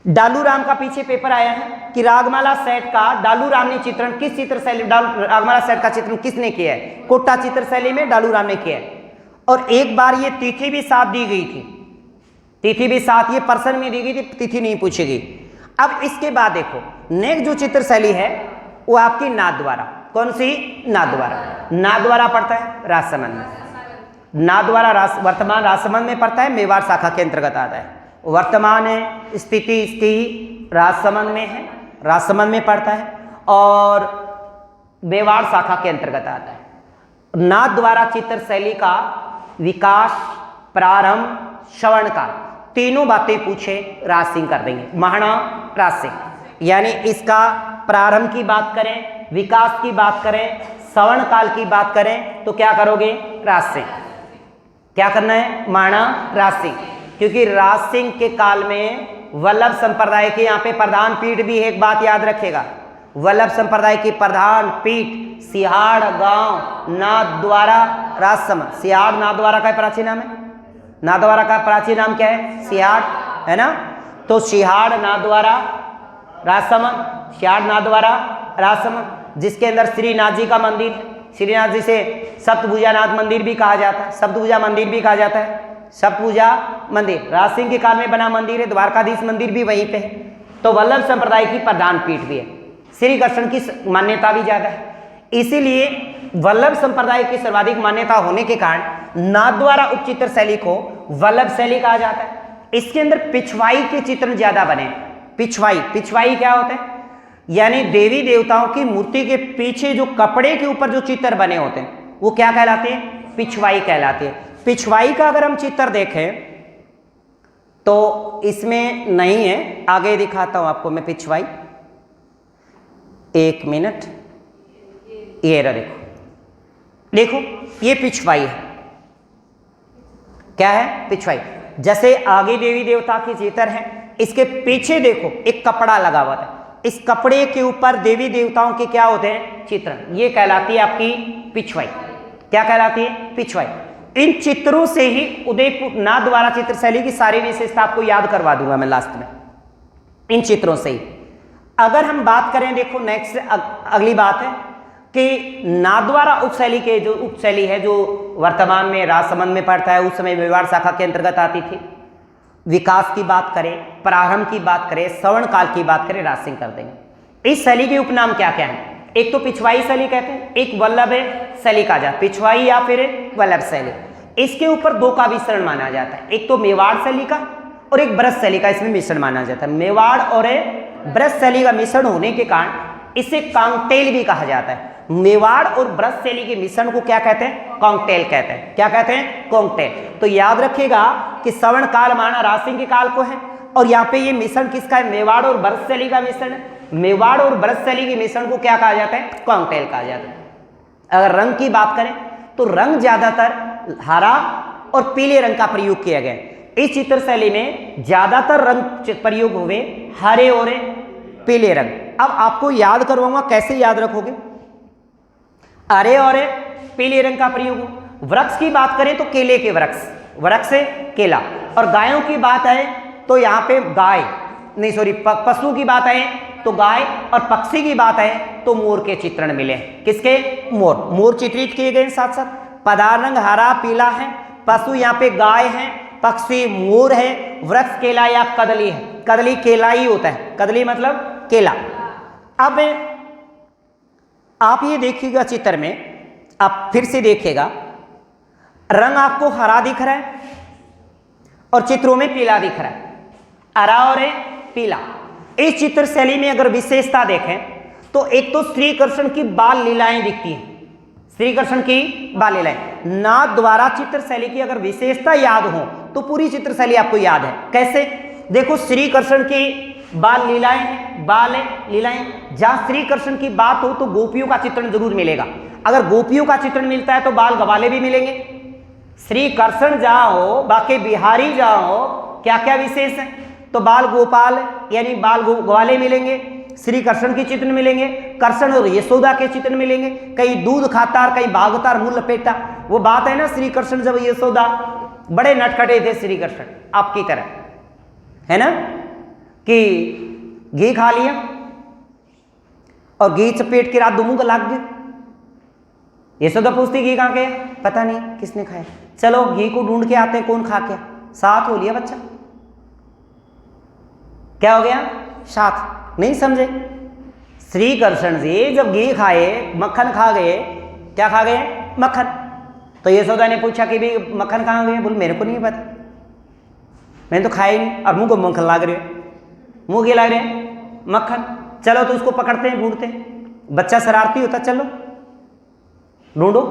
डालू राम का पीछे पेपर आया है कि रागमाला सेट का डालू राम ने चित्रण किस चित्र शैली, रागमाला सेट का चित्रण किसने किया है? कोटा चित्र शैली में डालू राम ने किया है। और एक बार ये तिथि भी साथ दी गई थी, तिथि भी साथ ये पर्सन में दी गई थी, तिथि नहीं पूछी गई। अब इसके बाद देखो नेक्स्ट जो चित्र शैली है वो आपकी नाथद्वारा। कौन सी? नाथद्वारा। नाथद्वारा पड़ता है राजसमंद में। नाथद्वारा वर्तमान राजसमंद में पड़ता है, मेवाड़ शाखा के अंतर्गत आता है। वर्तमान स्थिति इसकी राजसमंद में है, राजसमंद में पड़ता है और मेवाड़ शाखा के अंतर्गत आता है। नाथद्वारा चित्र शैली का विकास, प्रारंभ, श्रवण काल, तीनों बातें पूछे राज सिंह कर देंगे, महाराणा राज सिंह। यानी इसका प्रारंभ की बात करें, विकास की बात करें, श्रवण काल की बात करें तो क्या करोगे? राज सिंह। क्या करना है? महाराणा राज सिंह। क्योंकि राज सिंह के काल में वल्लभ संप्रदाय के यहाँ पे प्रधान पीठ भी है। एक बात याद रखेगा, वल्लभ संप्रदाय की प्रधान पीठ सिहाड़ गांव नाथद्वारा राजसमंद। सिहाड़ नाथद्वारा का प्राचीन नाम है। नाथद्वारा का प्राचीन नाम क्या है? सिहाड़, है ना? तो सिहाड़ नाथद्वारा राजसमंद, सिहाड़ नाथद्वारा राजसमंद, जिसके अंदर श्रीनाथ जी का मंदिर है। श्रीनाथ जी से सप्तभुजानाथ मंदिर भी कहा जाता है, सप्तभुजा मंदिर भी कहा जाता है। सप्तभुजा मंदिर राज सिंह के काल में बना मंदिर है। द्वारकाधीश मंदिर भी वहीं पे है। तो वल्लभ संप्रदाय की प्रधान पीठ भी है। श्री कृष्ण की मान्यता भी ज्यादा है, इसीलिए वल्लभ संप्रदाय की सर्वाधिक मान्यता होने के कारण नाथद्वारा उपचित्र शैली को वल्लभ शैली कहा जाता है। इसके अंदर पिछवाई के चित्र ज्यादा बने। पिछवाई, पिछवाई क्या होता है? यानी देवी देवताओं की मूर्ति के पीछे जो कपड़े के ऊपर जो चित्र बने होते हैं वो क्या कहलाते हैं? पिछवाई कहलाते हैं। पिछवाई का अगर हम चित्र देखें तो इसमें नहीं है, आगे दिखाता हूं आपको मैं पिछवाई। एक मिनट, ये रहा, देखो देखो ये पिछवाई है। क्या है? पिछवाई। जैसे आगे देवी देवता के चित्र है, इसके पीछे देखो एक कपड़ा लगा हुआ था, इस कपड़े के ऊपर देवी देवताओं के क्या होते हैं? चित्र। ये कहलाती है आपकी पिछवाई। क्या कहलाती है? पिछवाई। इन चित्रों से ही उदयपुर नाथद्वारा चित्र शैली की सारी विशेषता आपको याद करवा दूंगा मैं लास्ट में, इन चित्रों से ही। अगर हम बात करें, देखो नेक्स्ट अगली बात है कि नाथद्वारा उपशैली के जो उपशैली है जो वर्तमान में राजसमंद में पड़ता है, उस समय मेवाड़ शाखा के अंतर्गत आती थी। विकास की बात करें, प्रारंभ की बात करें, श्रवण काल की बात करें, राज सिंह कर देंगे। इस शैली के उपनाम क्या क्या है? एक तो पिछवाई शैली कहते हैं, एक वल्लभ शैली कहा जाता है, पिछवाई या फिर वल्लभ शैली। इसके ऊपर दो का मिश्रण माना जाता है, एक तो मेवाड़ शैली का और एक ब्रज शैली का इसमें मिश्रण माना जाता है। मेवाड़ और ब्रज शैली का मिश्रण होने के कारण इसे कांगटेल भी कहा जाता है। मेवाड़ और ब्रज शैली के मिश्रण को क्या कहते हैं? कांगटेल कहते हैं। क्या कहते हैं? कांगटेल। तो याद रखिएगा कि श्रवण काल माना राज सिंह के काल को है और यहाँ पे ये मिश्रण किसका है? मेवाड़ और ब्रज शैली का मिश्रण है। मेवाड़ और ब्रज शैली के मिश्रण को क्या कहा जाता है? कांगटेल कहा जाता है। अगर रंग की बात करें तो रंग ज्यादातर हरा और पीले रंग का प्रयोग किया गया है। इस चित्र शैली में ज्यादातर रंग प्रयोग हुए हरे और पीले रंग। अब आपको याद करवाऊंगा, कैसे याद रखोगे? हरे और पीले रंग का प्रयोग। वृक्ष की बात करें तो केले के वृक्ष, वृक्ष से केला। और गायों की बात है तो यहाँ पे गाय, नहीं सॉरी, पशु की बात है तो गाय, और पक्षी की बात है तो मोर के चित्रण मिले। किसके? मोर। मोर चित्रित किए गए साथ साथ। पदार्थ रंग हरा पीला है, पशु यहाँ पे गाय है, पक्षी मोर है, वृक्ष केला या कदली है। कदली केला ही होता है, कदली मतलब केला। अब आप ये देखिएगा चित्र में, आप फिर से देखिएगा, रंग आपको हरा दिख रहा है और चित्रों में पीला दिख रहा है, हरा और पीला। इस चित्र शैली में अगर विशेषता देखें तो एक तो श्री कृष्ण की बाल लीलाएं दिखती हैं, श्री कृष्ण की बाल लीलाएं। नाथद्वारा चित्र शैली की अगर विशेषता याद हो तो पूरी चित्र शैली आपको याद है। कैसे? देखो श्री कृष्ण की बाल लीलाएं हैं, बाल लीलाएं। जहां श्री कृष्ण की बात हो तो गोपियों का चित्रण जरूर मिलेगा। अगर गोपियों का चित्रण मिलता है तो बाल गवाले भी मिलेंगे। श्री कृष्ण जहां हो, बाकी बिहारी जहां हो, क्या क्या विशेष है? तो बाल गोपाल यानी बाल ग्वाले मिलेंगे, श्री कृष्ण के चित्र मिलेंगे, कृष्ण और यशोदा के चित्र मिलेंगे। कहीं दूध खाता और कहीं भागता मुंह लपेटा। वो बात है ना, श्री कृष्ण जब यशोदा बड़े नटखटे थे, श्री कृष्ण आपकी तरह, है ना, कि घी खा लिया और घी चपेट के रात दुमुंह को लाग गए। यशोदा पूछती घी कहाँ गया? पता नहीं किसने खाया, चलो घी को ढूंढ के आते हैं, कौन खा गया। साथ हो लिया बच्चा, क्या हो गया? साथ। नहीं समझे? श्री कृष्ण जी जब घी खाए, मक्खन खा गए, क्या खा गए? मक्खन। तो यशोदा ने पूछा कि भाई मक्खन कहाँ गए? बोल मेरे को नहीं पता, मैंने तो खाया ही नहीं, और मुंह को मक्खन लाग रहे, मुंह के लाग रहे मक्खन। चलो तो उसको पकड़ते हैं, ढूंढते हैं। बच्चा शरारती होता, चलो ढूंढो,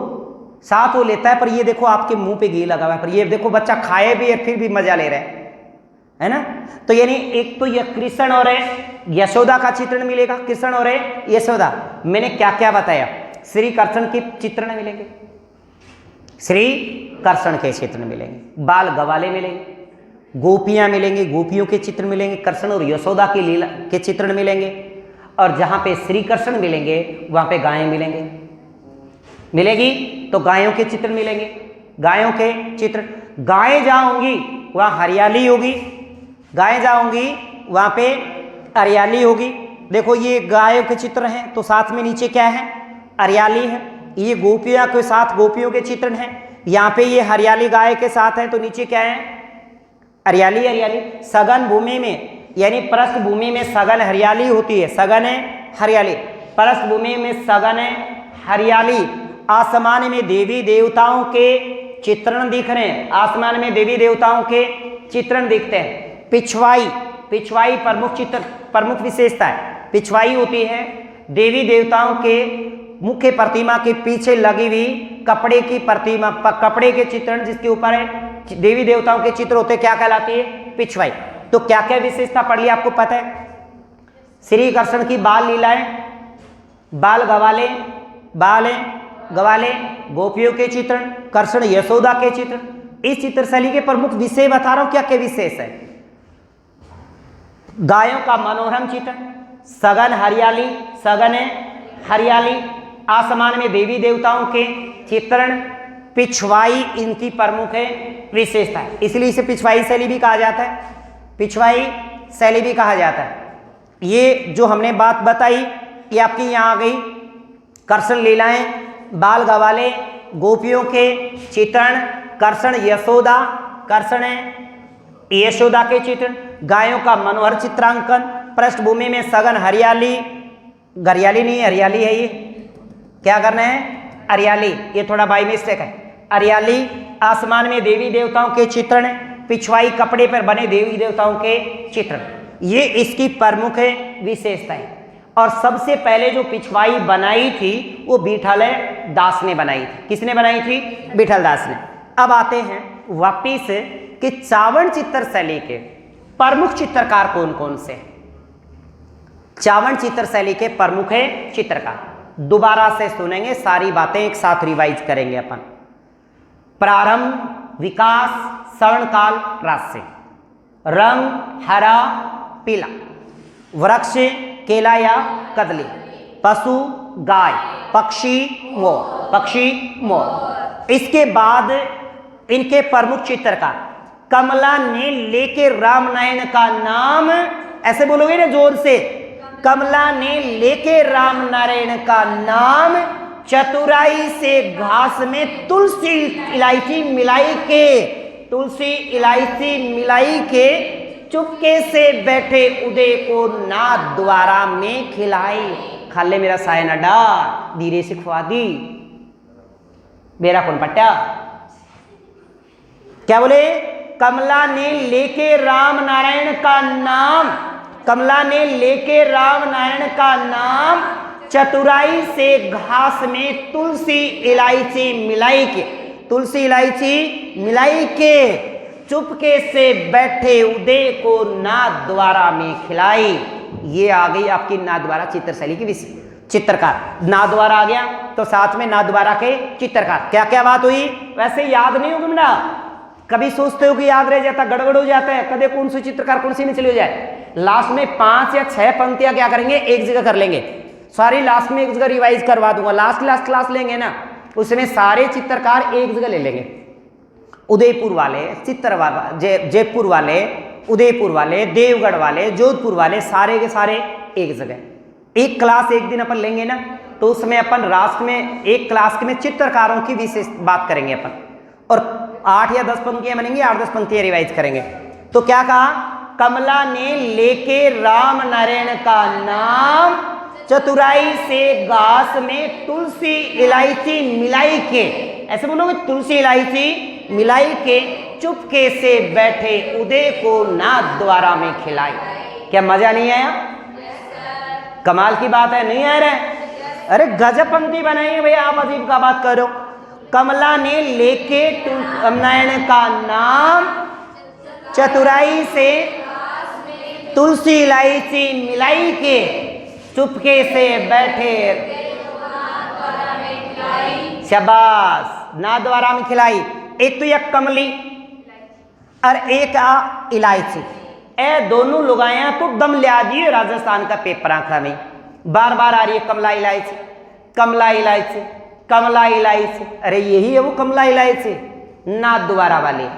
साथ वो लेता है, पर ये देखो आपके मुंह पे घी लगा हुआ है, पर ये देखो बच्चा खाए भी है फिर भी मजा ले रहा है ना। तो यानी एक तो ये कृष्ण और यशोदा का चित्रण मिलेगा, कृष्ण और यशोदा। मैंने क्या क्या बताया? श्री कृष्ण के चित्रण मिलेंगे, श्री कृष्ण के चित्रण मिलेंगे, बाल गवाले मिलेंगे, गोपियां मिलेंगी, गोपियों के चित्र मिलेंगे, कृष्ण और यशोदा की लीला के चित्रण मिलेंगे, और जहां पे श्री कृष्ण मिलेंगे वहां पे गायें मिलेंगे, मिलेगी तो गायों के चित्र मिलेंगे, गायों के चित्र। गायें जहां होंगी वहां हरियाली होगी, गायें जहां होंगी वहां पे हरियाली होगी। देखो ये गायों के चित्र हैं तो साथ में नीचे क्या है? हरियाली है। ये गोपियां के साथ गोपियों के चित्र हैं, यहाँ पे ये हरियाली गाय के साथ है तो नीचे क्या है? हरियाली हरियाली। सघन भूमि में यानी पृष्ठभूमि में सघन हरियाली होती है, सघन हरियाली, पृष्ठभूमि में सघन हरियाली। आसमान में देवी देवताओं के चित्रण दिख रहे हैं, आसमान में देवी देवताओं के चित्रण दिखते हैं। पिछवाई, पिछवाई प्रमुख चित्र, प्रमुख विशेषता है। पिछवाई होती है देवी देवताओं के मुख्य प्रतिमा के पीछे लगी हुई कपड़े की प्रतिमा, कपड़े के चित्रण जिसके ऊपर देवी देवताओं के चित्र होते, क्या कहलाती है? पिछवाई। तो क्या क्या विशेषता पढ़ ली आपको पता है? श्री कृष्ण की बाल लीलाएं, बाल गवाले, बाल गवाले, गोपियों के चित्रण, कृष्ण यशोदा के चित्र। इस चित्र शैली के प्रमुख विषय बता रहा हूं, क्या क्या विशेष है? गायों का मनोरम चित्रण, सघन हरियाली, सघन हरियाली, आसमान में देवी देवताओं के चित्रण, पिछवाई इनकी प्रमुख है विशेषता है, इसलिए इसे पिछवाई शैली भी कहा जाता है, पिछवाई शैली भी कहा जाता है। ये जो हमने बात बताई ये आपकी यहाँ आ गई। कृष्ण लीलाएं, बाल गवाले, गोपियों के चित्रण, कृष्ण यशोदा, कृष्ण यशोदा के चित्र, गायों का मनोहर चित्रांकन, पृष्ठभूमि में सघन हरियाली, गरियाली नहीं हरियाली है, ये क्या करना है? हरियाली, ये थोड़ा बाई मिस्टेक है, हरियाली, आसमान में देवी देवताओं के चित्रण, पिछवाई कपड़े पर बने देवी देवताओं के चित्रण, ये इसकी प्रमुख विशेषताएं। और सबसे पहले जो पिछवाई बनाई थी वो विठल दास ने बनाई थी। किसने बनाई थी? विठल दास ने। अब आते हैं वापिस कि चावड़ चित्र शैली के प्रमुख चित्रकार कौन कौन से? चावड़ चित्र शैली के प्रमुख चित्रकार, दोबारा से सुनेंगे, सारी बातें एक साथ रिवाइज करेंगे अपन। प्रारंभ, विकास, स्वर्णकाल, राजसे, रंग हरा पीला, वृक्ष केला या कदली, पशु गाय, पक्षी मोर, पक्षी मोर। इसके बाद इनके प्रमुख चित्रकार, कमला ने लेके रामनारायण का नाम, ऐसे बोलोगे ना जोर से, कमला ने लेके रामनारायण का नाम, चतुराई से घास में तुलसी इलायची मिलाई के, तुलसी इलायची मिलाई के चुपके से बैठे उदय को नाद द्वारा में खिलाई। खाले मेरा साय न डार, धीरे से खुआ दी मेरा कौन पट्टा। क्या बोले? कमला ने लेके राम नारायण का नाम, कमला ने लेके राम नारायण का नाम, चतुराई से घास में तुलसी इलायची मिलाई के, तुलसी इलायची मिलाई के चुपके से बैठे उदय को नाद द्वारा में खिलाई। ये आ गई आपकी नाद द्वारा चित्रशैली की विषय। चित्रकार नाद द्वारा आ गया तो साथ में नाद द्वारा के चित्रकार। क्या क्या बात हुई? वैसे याद नहीं होगी ना, कभी सोचते हो कि याद रह जाता, गड़बड़ हो जाता है, कदे कौन सी चित्रकार कौन सी में चली हो जाए। लास्ट में 5 या 6 पंक्तियां क्या करेंगे, एक जगह कर लेंगे, सारी लास्ट में एक जगह रिवाइज करवा दूंगा। लास्ट क्लास लेंगे ना, उसमें सारे चित्रकार एक जगह ले लेंगे। उदयपुर वाले, जयपुर वाले, उदयपुर वाले, देवगढ़ वाले, जोधपुर वाले, सारे के सारे एक जगह। एक क्लास एक दिन अपन लेंगे ना, तो उसमें अपन राष्ट्र में एक क्लास में चित्रकारों की विशेष बात करेंगे अपन, और 8 या 10 पंक्तियां बनेंगी, 8-10 पंक्तियां रिवाइज करेंगे। तो क्या कहा कमला ने लेके राम नारायण का नाम, चतुराई से घास में तुलसी इलायची मिलाई के, ऐसे बोलोगे, तुलसी इलायची मिलाई के चुपके से बैठे उदय को नाथ द्वारा में खिलाई। क्या मजा नहीं आया? कमाल की बात है, नहीं आ रहा है? अरे गजब पंक्ति बनाई है भैया, आप अजीब का बात करो। कमला ने लेके नारायण का नाम, चतुराई से तुलसी इलायची मिलाई के चुपके से बैठे, शाबाश, नाथ द्वारा में खिलाई। एक तो यह कमली और एक इलायची, ए दोनों लुगाया तो दम लिया दिए। राजस्थान का पेपर आंखा में बार बार आ रही है कमला इलायची, कमला इलायची, कमला इलायची। अरे यही है वो कमला इलायची, नाथ द्वारा वाले।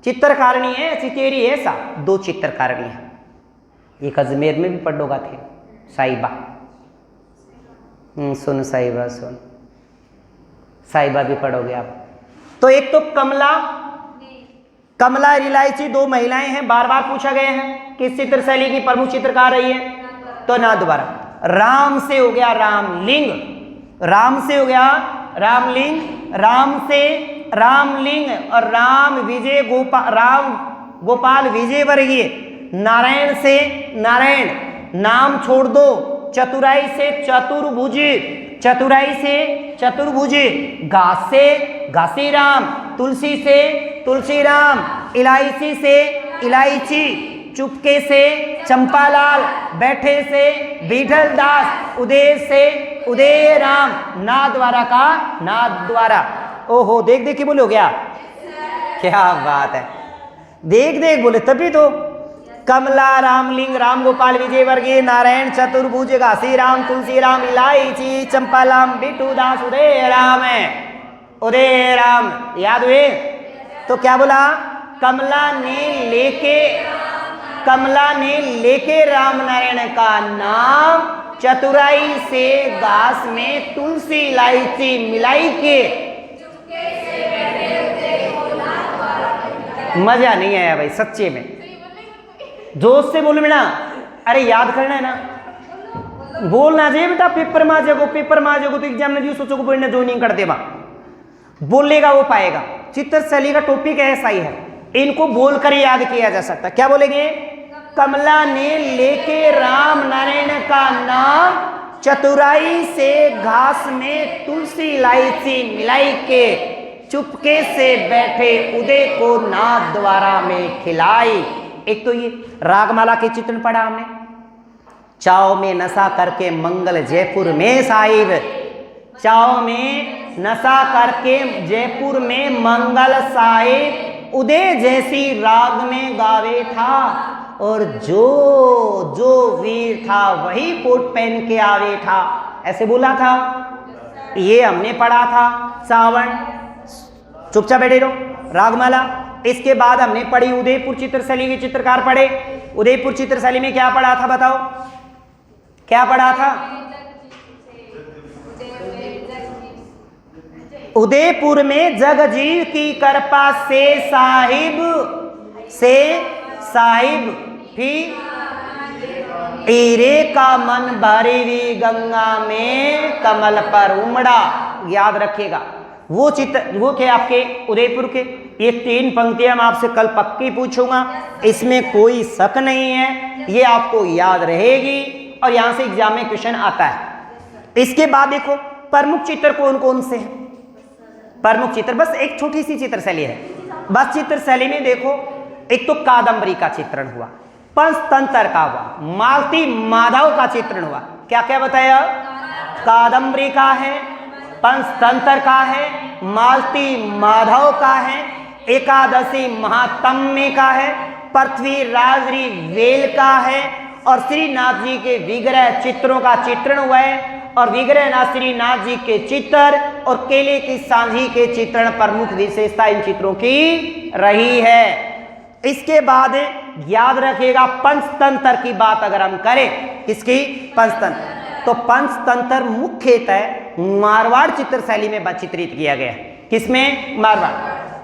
चित्रकारिणी है, चिचेरी है, सा दो चित्रकारिणी है। एक अजमेर में भी पढ़ोगा थे, साहिबा। सुन साहिबा, सुन साहिबा भी पढ़ोगे आप। तो एक तो कमला, कमला इलायची दो महिलाएं हैं, बार बार पूछा गया है किस चित्र शैली की प्रमुख चित्रकार रही है, तो नाथ द्वारा। राम से हो गया रामलिंग, राम से हो गया रामलिंग, राम से रामलिंग, और राम विजय गोपाल, राम गोपाल विजय वर्गीय। नारायण से नारायण, नाम छोड़ दो। चतुराई से चतुर्भुज, चतुराई से चतुर्भुज। घास से घासीराम, तुलसी से तुलसीराम, इलायची से इलायची, चुपके से चंपालाल, बैठे से बीठल दास, उदय से उदय राम, नाथ द्वारा का नाथ द्वारा। ओहो, देख देख के बोलो क्या, क्या बात है, देख देख बोले तभी तो। कमला, रामलिंग, राम गोपाल विजय वर्गीय, नारायण, चतुर्भुज, घासी राम, तुलसी राम, इलायची, चंपालाम, बिट्टू दास, उदय राम है, उदय राम। याद हुए? तो क्या बोला? कमला ने लेके राम नारायण का नाम, चतुराई से घास में तुलसी इलायची मिलाई के। मजा नहीं आया भाई सच्चे में, जोश से बोल बेटा। अरे याद करना है ना, बोलना चाहिए बेटा। पेपर में आ जाएगो तो एग्जाम में सोचो को पढ़ने जो नहीं कर देगा, बोलेगा वो पाएगा। चित्र शैली का टॉपिक ऐसा ही है, इनको बोलकर याद किया जा सकता। क्या बोलेंगे? कमला ने लेके राम नारायण का नाम, चतुराई से घास में तुलसी इलायची मिलाई के चुपके से बैठे उदय को नाथ द्वारा में खिलाई। एक तो ये रागमाला के चित्रण पढ़ा हमने। चाव में नशा करके मंगल जयपुर में साहिब, चाव में नशा करके जयपुर में मंगल साहिब, उदय जैसी राग में गावे था, और जो जो वीर था वही कोट पहन के आवे था, ऐसे बोला था। ये हमने पढ़ा था सावन। चुपचाप बैठे रहो। रागमाला। इसके बाद हमने पढ़ी उदयपुर चित्रशैली के चित्रकार पढ़े। उदयपुर चित्रशैली में क्या पढ़ा था बताओ, क्या पढ़ा था? उदयपुर में जगजीव की कृपा से साहिब फिर हीरे का मन भरी गंगा में कमल पर उमड़ा। याद रखिएगा वो चित्र, वो क्या आपके उदयपुर के। ये 3 पंक्तियां मैं आपसे कल पक्की पूछूंगा, इसमें कोई शक नहीं है, ये आपको याद रहेगी और यहां से एग्जाम में क्वेश्चन आता है। इसके बाद देखो प्रमुख चित्र कौन कौन से हैं। प्रमुख चित्र बस एक छोटी सी चित्रशैली है। बस चित्रशैली में देखो, एक तो कादम्बरी का चित्रण हुआ, पंचतंत्र का हुआ, मालती माधव का चित्रण हुआ। क्या क्या बताया? कादम्बरी का है, पंचतंत्र का है, मालती माधव का है, एकादशी महात्म्य का है, पृथ्वीराजरी वेल का है, और श्रीनाथ जी के विग्रह चित्रों का चित्रण हुआ है। और विग्रहनाथ श्रीनाथ जी के चित्र और केले की सांझी के चित्रण प्रमुख विशेषता इन चित्रों की रही है। इसके बाद याद रखिएगा पंचतंत्र की बात अगर हम करें, किसकी? पंचतंत्र। तो पंचतंत्र मुख्यतः मारवाड़ चित्रशैली में चित्रित किया गया है। किसमें? मारवाड़।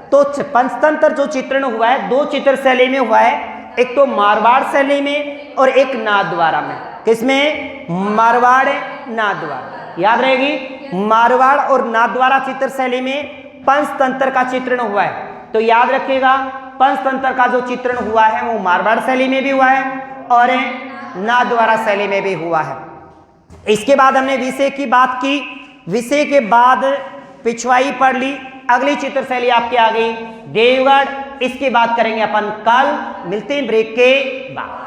तो पंचतंत्र जो चित्रण हुआ है 2 चित्रशैली में हुआ है, एक तो मारवाड़ शैली में और एक नाथद्वारा में। किसमें? मारवाड़ नाथद्वारा। याद रहेगी, मारवाड़ और नाथद्वारा चित्र शैली में पंचतंत्र का चित्रण हुआ है। तो याद रखिएगा, पंचतंत्र का जो चित्रण हुआ है वो मारवाड़ शैली में भी हुआ है और नाथद्वारा शैली में भी हुआ है। इसके बाद हमने विषय की बात की, विषय के बाद पिछवाई पढ़ ली। अगली चित्र शैली आपकी आ गई देवगढ़। इसकी बात करेंगे अपन कल। मिलते हैं ब्रेक के बाद।